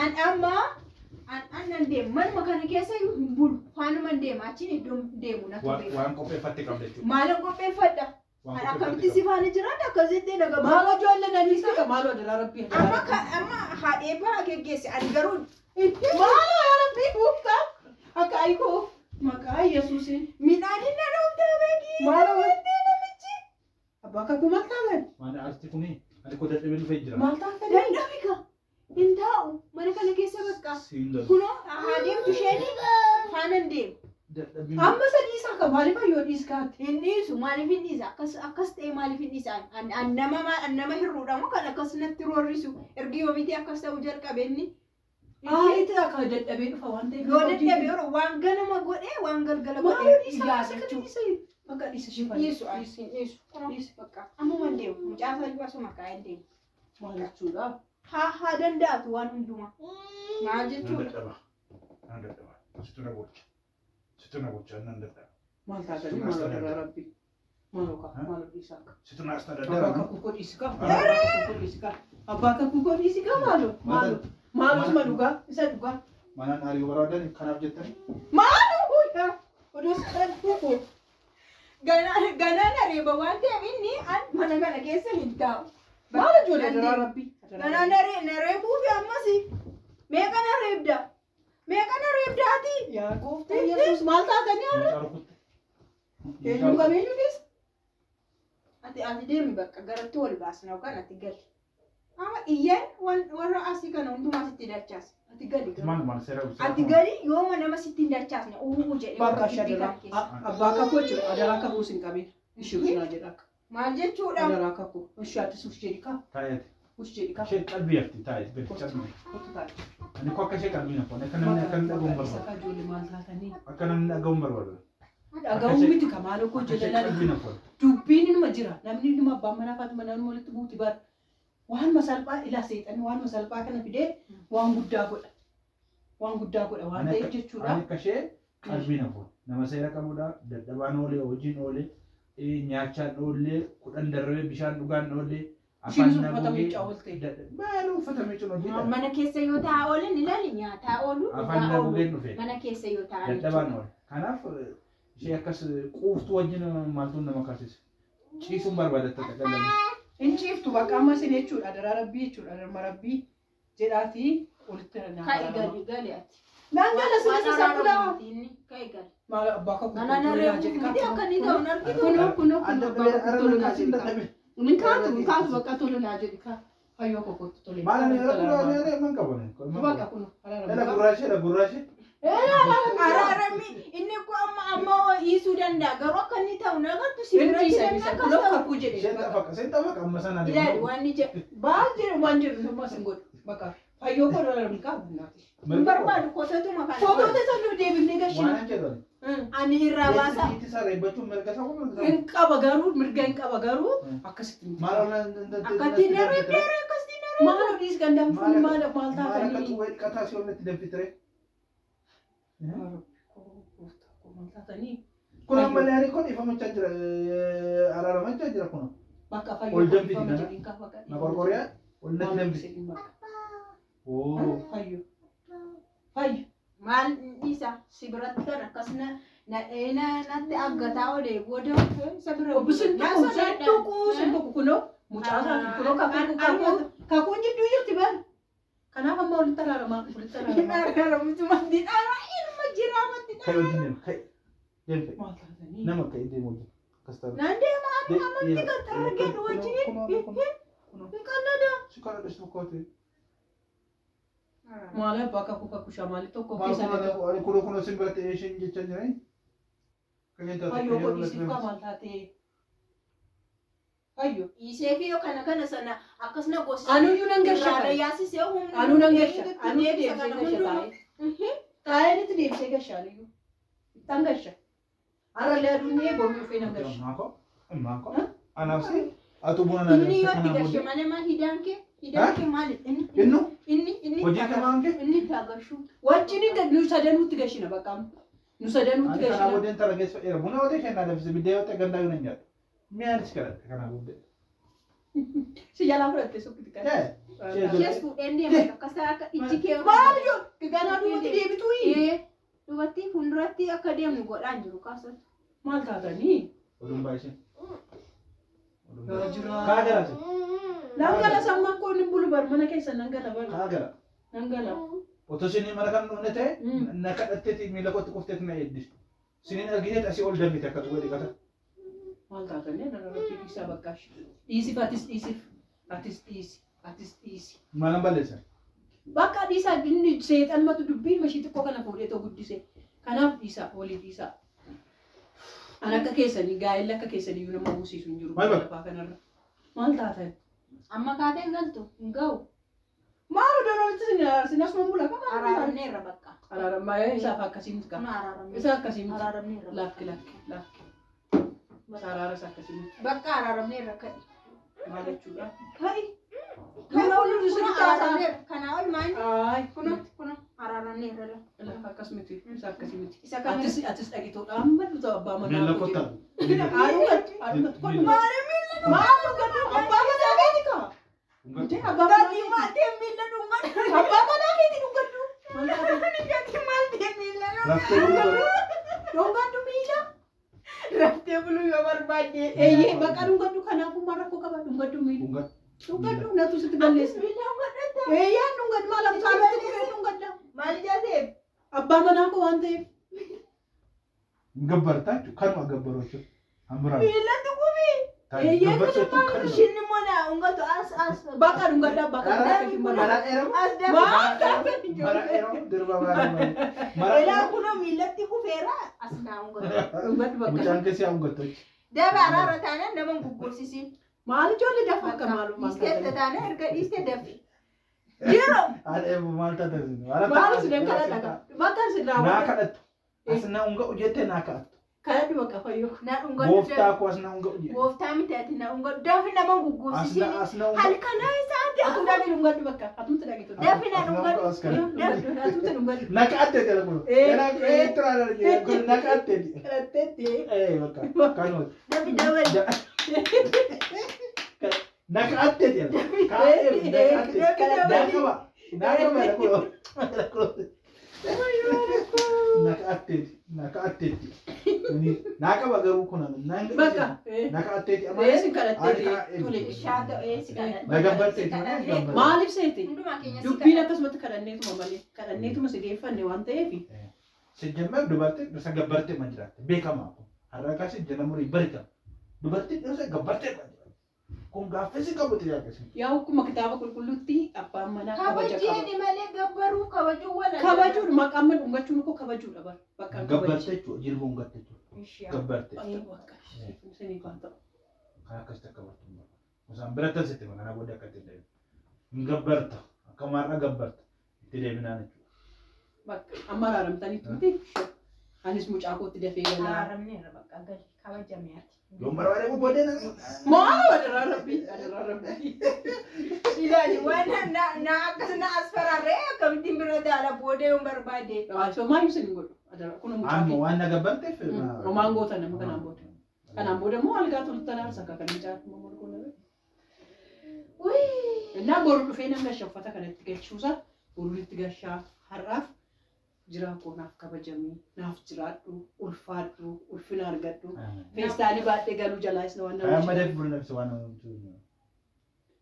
An amma an dem man makana kesa bul fanu man dem achini demu na tobe. Waan qopheeffatte qabda jechuudha. Maal qopheeffadha? An akkamitti si faana jiraata akkasitti naga maal ijoollee naniisa ka maal odara rabbi. Amma haadhee baa geggeesse ani garuu maal yaa rabbi buufta akka ayiko maqaa Yesuusin midhaaniin na dhooftaa beeki. Maal wanti namichi abbaa kuma taagan. Maal arti kuni ani ko dadhabee dhufee jira. Maal taatan dandabika. Intaa'u mana kana keessa bakka kuno adeemtu isheen faanan deemu. Amma sadii isaa kan maaliif ayyoo dhiiskaatti? Hin dhiisu maaliif hin dhiisa? Akkas ta'e maaliif hin dhiisa? Nama hir'uudhamu kan akkas natti roorrisu ergi yoomiti akkas ta'u jalqabeenni. Maaliif akka dadhabee dhufa waan ta'eef? Yoo dadhabee waan ganama godhee waan galgala godhee dhiisaa bakka dhiisa shifa. Dhiisu bakka amma waan deemu mucaasaa iyyuu asuma kaa'ee deemu. Maal jechuudha? Ha danda'atu waan hundumaa. Maal jechuudha? Nan dadhaba. Situna gocha. Situna gocha nan dadhaba. Maal taatanii maal irraa rabbi? Maal dhiisaa? Situna as Abbaa dadhaba. kan kukoo dhiisikaa. Abbaa kan kukoo dhiisikaa maaloo? Maaloo ma dhugaa? Isa dhugaa? Manaan ari'uu barbaadan kanaaf jettanii? Maaloo yaa? Odoo sadaan kukoo. Ganaan areeba waan ta'eef inni mana kana keessa hin taa'u. Maal ijoollee daraa rabbi? Ganaan areebuu fi ammas meeqa na reebda? Meeqa na reebdaati? Yaa gooftaa Yesuus maal taatanii har'a? Eenyu qabeenyu keessa? Ati deemi bakka garatti wal baasna yookaan ati gali. Amma iyyaan warra asii kana hundumaa sitti dachaas. Ati gali. Maal seera uffisa? Ati gali yooma nama sitti hin dachaasne jedhee. Bakka shadara. Abbaa kakoo jechuudha. Adaraa kakuu sin qabee. Ishee uffina jedha. Maal jechuudha? Adaraa kakuu. Ishee ati suuf jedhi kaa. Taa'eeti. Ush jedhi kaa. Ishee qalbii hafti taa'eeti. Kottu taa'e. Ani ko akka ishee qalbii na foon akka namni akka inni dhagahuun barbaadu. Akka ijoollee maal taatanii. Akka namni dhagahuun barbaadu. Dhagahuun miti kamaal okko jedhalani. Dubbiin inuma jira. Namni inuma abbaan manaa Faatima nama walitti buuti bara. Waan masalphaa ilaa seexanni waan masalphaa kana fidee waan guddaa godha. Waan guddaa godha waan ta'eef jechuudha. Ani akka ishee qalbii na foon. Nama seera qabudha. Dadhabaan oolee, hojiin oolee, nyaachaan oolee, kudhan darabee bishaan dhugaan oolee. Ishiin uffata miicaa oolte. Maal uffata miicaa hojii? Mana keessa yoo taa'aa oolan ilaali nyaataa oolu. Afaan dhabuugeen dhufe. Mana keessa yoo taa'aa. Dadhabaan oole. Kanaaf ishee akkas quuftuu wajjin maaltu nama kaasise. Ciisuun barbaadatta dhaqalanii. Inchiiftu bakka amma isin jechuudha. Adaraa rabbii jechuudha. Adarma rabbii jedhaatii walitti Ka'i gali ati. Naangala sinasa saapulaa. Ka'i gali. Maal abbaa kakuu. Ganaan areebu miti akka inni ta'u nargitu. Kunoo abbaa kakuu tolu naa jedhi kaa. Ninkaatu bakka tolu naa jedhi kaa. Fayyoo kokootu tole. Maal ani irra man qabu ne. Bakka kunoo. Ela gurraache. Araarami inni kun amma hiisuu danda'a garuu akka inni ta'u nagartu si bira isa kunoo kakuu jedhe. Senta faqa amma sana ni. Ilaali waan ni jedhu. Baal jedhu waan jedhu nama sin godhu bakka fayyoo koo dhala hin qabu naati. Hin barbaadu kootatu makana. Kootota sana deebifnee gashina. Waan jedhan. Ani irraa baasa. Itti isaa reebbachuun mirga isaa kuma Hin qaba garuu mirga hin qaba garuu akkasitti. maal Akkatti narreebdee akkasitti narreebdee. Maal dhiis gandaan fuuni maal akka taatanii. tu wayii qataa si onnatti danfitire. Kun amma leerii kun ifamachaa jira araaramachaa jira kun. Bakka fayyoo. Ol danfiti kana. Na qorqoriyaa ol natti danfiti. Oo. Fayyoo. Fayyoo. Maal isa si biratti kan akkasina natti aggataa olee booda isa bira. Obbisin tokko kunoo mucaa kunoo kakuun jidduu jirti bara. Kanaaf amma walitti araaramaa walitti araaramaa. Araaramutu matti dhaaraa ilma jiraa matti Kai wajjin deemu kai. Deemte. Maal taatanii? Nama kai deemu wajjin. Kastaa. naan deema amma amanti kan targeedu wajjin hin kannada. Si kana dhis tokkooti. Maal abbaa kakuu kakuu shaamaali tokko Maal keessa kana ani kuno simbirate eeshin jecha jirai. Kayyenta fayyoo godhiisiif kaa maal taatee? Fayyoo. Isee fi yoo kana sana akkasuma gosa. Anuyyuu nan gasha. Yaasisee humna. Anuu nan gasha. Anuu deebisee gasha taa'ee. Taa'ee nitti deebisee gasha aliyyuu. Ittaan gasha. Arallee aduunee boomii ofii nan gasha. Maako. Anaafsi atu buna na. Inni yoo itti gashe malee maal hidhaan kee maali? Inni hojii kamaan kee? inni taagashu. Wajjin nu sadanuutti gashina bakka nu sadanuutti Kana gashina. wajjin tara geessa era buna wajjin kenna dabse bidee yoo ta'e gandaa yoo nan nyaata. Miyaan si kadhate kana buddee. Si jalan fudhatte sukkitti kana. Kees fuudheen deema akkasa akka ijji kee. Maal ijoollee ganaa duubatti deebituu duubatti fuulduratti akka deemnu godhaan jiru kaasatti. maal taatanii? Oduu baay'isee. Jira. Kaagara. Nangala sammaa kooni bulu bar mana keessa nangala bar. Kaagara. Nangala. Otoo sinii mana kan dhufne ta'e na kadhatteeti miila kootti kufteeti na eeddis. Siniin argiteet asii ol dambite akka dhugaa dhiqata. Maal taatanii narratti dhiisaa bakkaash. Dhiisiif atis dhiisiif. Atis dhiisi. Atis dhiisi. Maalan balleessan? Bakka dhiisaa inni seexan matu dubbiin mashii xiqqoo kana fuudhee too guddise. Kanaaf dhiisaa walii dhiisaa. An akka keessanii gaa'ela akka keessanii iyyuu nama buusisu hin jiru. Lafaa kanarra. Maal taatan? Amma kaateen galtu hin ga'u. Maal odoon sinas mambula kama? Araaramneerra bakka. Araarammaa isaaf akkasii miti qaba. Isa akkasii miti. Araaramneerra. Lakki. Saraaras akkasii miti. Bakka araaramneerra ka'i. Maal jechuudha? Ka'i. Kana ol sirrii taasaa. Kana ol maal? Ayi. Kun araaramneerra la. Akkas miti. Isa akkasii miti. Isa kam? Atis dhagitoodha. Amma dhuta abbaa manaa. Miila kottaa. Aaduu maal gaddu abbaa manaa keeti kaa? Abbaa manaa keeti maatee miila dhungadhu. Abbaa manaa keeti dhungadhu. Raftee bulu. Dhungadhu miila. Raftee bulu yoo barbaadde. Eeyyee bakka dhungadhu kanaafuu maal rakkoo qaba dhungadhu miila. Dhungadhu natu sitti balleessa. Eeyyaan dhungadhu maal amsaalatti kufee dhungadha. Maal jaateef? Abbaa manaa koo waan ta'eef. Gabbartaa kanuma gabbaroo jechuudha. Hambiraan. Miilatti kufi. Gabbarsa jechuun kanuma. Shinni mona ungatu as. Bakka dhungadhaa bakka Mara dheeramu. As deemu. Mara dheeramu dirba baay'ee. Ilaa kunoo miilatti kufeera as naa ungatu. dhungadhu bakka. Mucaan keessi haa ungatu. Daba araara taanaan nama gugursiisin. Maal ijoollee dafa akka maalummaa Dhiistee taanaan erga dhiistee dafi. Jiro. Haadha eebbu maal taatee? Maal si deemkala dhagaa? Bakka si Naa raawwatu. kadhattu. As na unga'u jettee naa kadhattu. Kadhadhu bakka fayyoo. Na ungatu. Gooftaa koo as na unga'u jettee. Gooftaa miti ati na ungatu. Dafi nama gugursiisin. As na unga'u. Halkanaa isaa Atum dhagi dhungadhu bakka. Atumti dhagi tolu. dafi na ungatu. Atumti dhungadhu. Na kadhattee jala kun. Eenaa turaan argee kun na kadhattee. Kadhatteetti. Bakka kanuuti. Dafi dabali. Na kadhattee jala. Naa qaba. Nakaba garuu kun Bakka. naka'atteeti Eessi kadhatteeti. Tole shaata eessi kadhate. Nagabbarteeti. Maaliif seeti? Hundumaa keenya si Dubbiin kadhate. akkasumatti kadhanneetuma malee. Kadhanneetuma si geeffanne waan ta'eef. Sejjammaa dubartii dhirsa gabbartee ma jiraatte beekamaa kun har'a kaasee jala murii barika dubartii dhirsa gabbartee ma jiraatte kun gaaffisi qabuti yaaqasi. Yaa akkuma kitaaba qulqulluutti abbaan manaa kabaja qaba. Kabajeeni malee gabbaruu kabajuu wala. Kabajuun maqaan dhungachuun koo kabajuudha bara. Bakka Gabbartee jechuudha jilbuun gatte jechuudha. Gabbartee. Isinii kan ta'u. Kan akkas takka bartummaa. Musaan bira tansitti ma kana booda akka itti deebiin. Hin gabbarta akka maarraa gabbarta itti deebinaan jechuudha. Bakka amma araaramtaniitu miti. Anis mucaa kootti dafee galaa. Araaramneerra bakka gali kabajamee ati. Yoon barbaade boodee na. Maal adaraa rabbii. Ilaali waan na akkas na asfararree akkamittiin bira daala boodee yoon barbaade. So maayu sin godhu. Kun mucaa Amma kee. waan na gabbarteef. Homaan goota nama kanaan booda. Kanaan booda immoo algaa toltan aarsa akka kan mucaa kuma morgoo nama. Innaa boru dhufee nama gashaa uffata kanatti galchuusa boru itti gashaa har'aaf jiraa koo naaf kabajamii naaf jiraadhu ulfaadhu ulfina argadhu feestaalii baadhee galuu jalaa isa waan Kayaa nama madeef buna nafsi waan nama.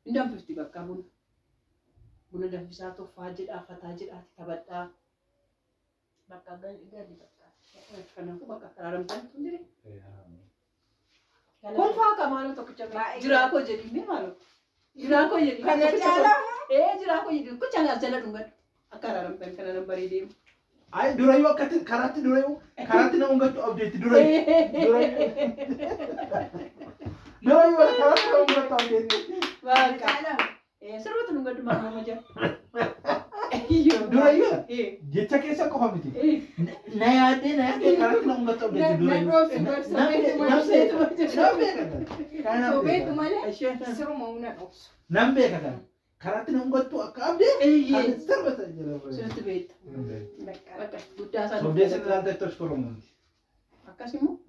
hin danfifti bakka buna danfisaa toffaa jedhaa fataa jedhaati taphadhaa Bakka gali bakka. kanaafuu bakka araaramtaan tun jire kolfaa kamaanu tokkicha jiraa koo jedhimee maaloo jiraa koo jedhimee Kana caalaa jiraa koo jedhimee kucha ngaas jala dhungadhu akka araaramtaan kana nan bareedeemu. Ay durayyuu akkatti karaatti durayyuu karaatti nama ungatu abdeetti durayyuu durayyuu karaatti nama ungatu abdeetti. Bakka sirriitti dhungadhu maama jala. Durayyuu jecha keessa qofa miti. Na yaadee karaatti nama ungatu abdeetti durayyuu. Sobeetu malee siruma humna dhoksu. Nam beeka kana karaatti nama ungatu akka abdee kan sirba jira. Sirriitti beekta. Bakka guddaa isaa Sobdee sin ilaaltee tosh koromuuti. akkasumas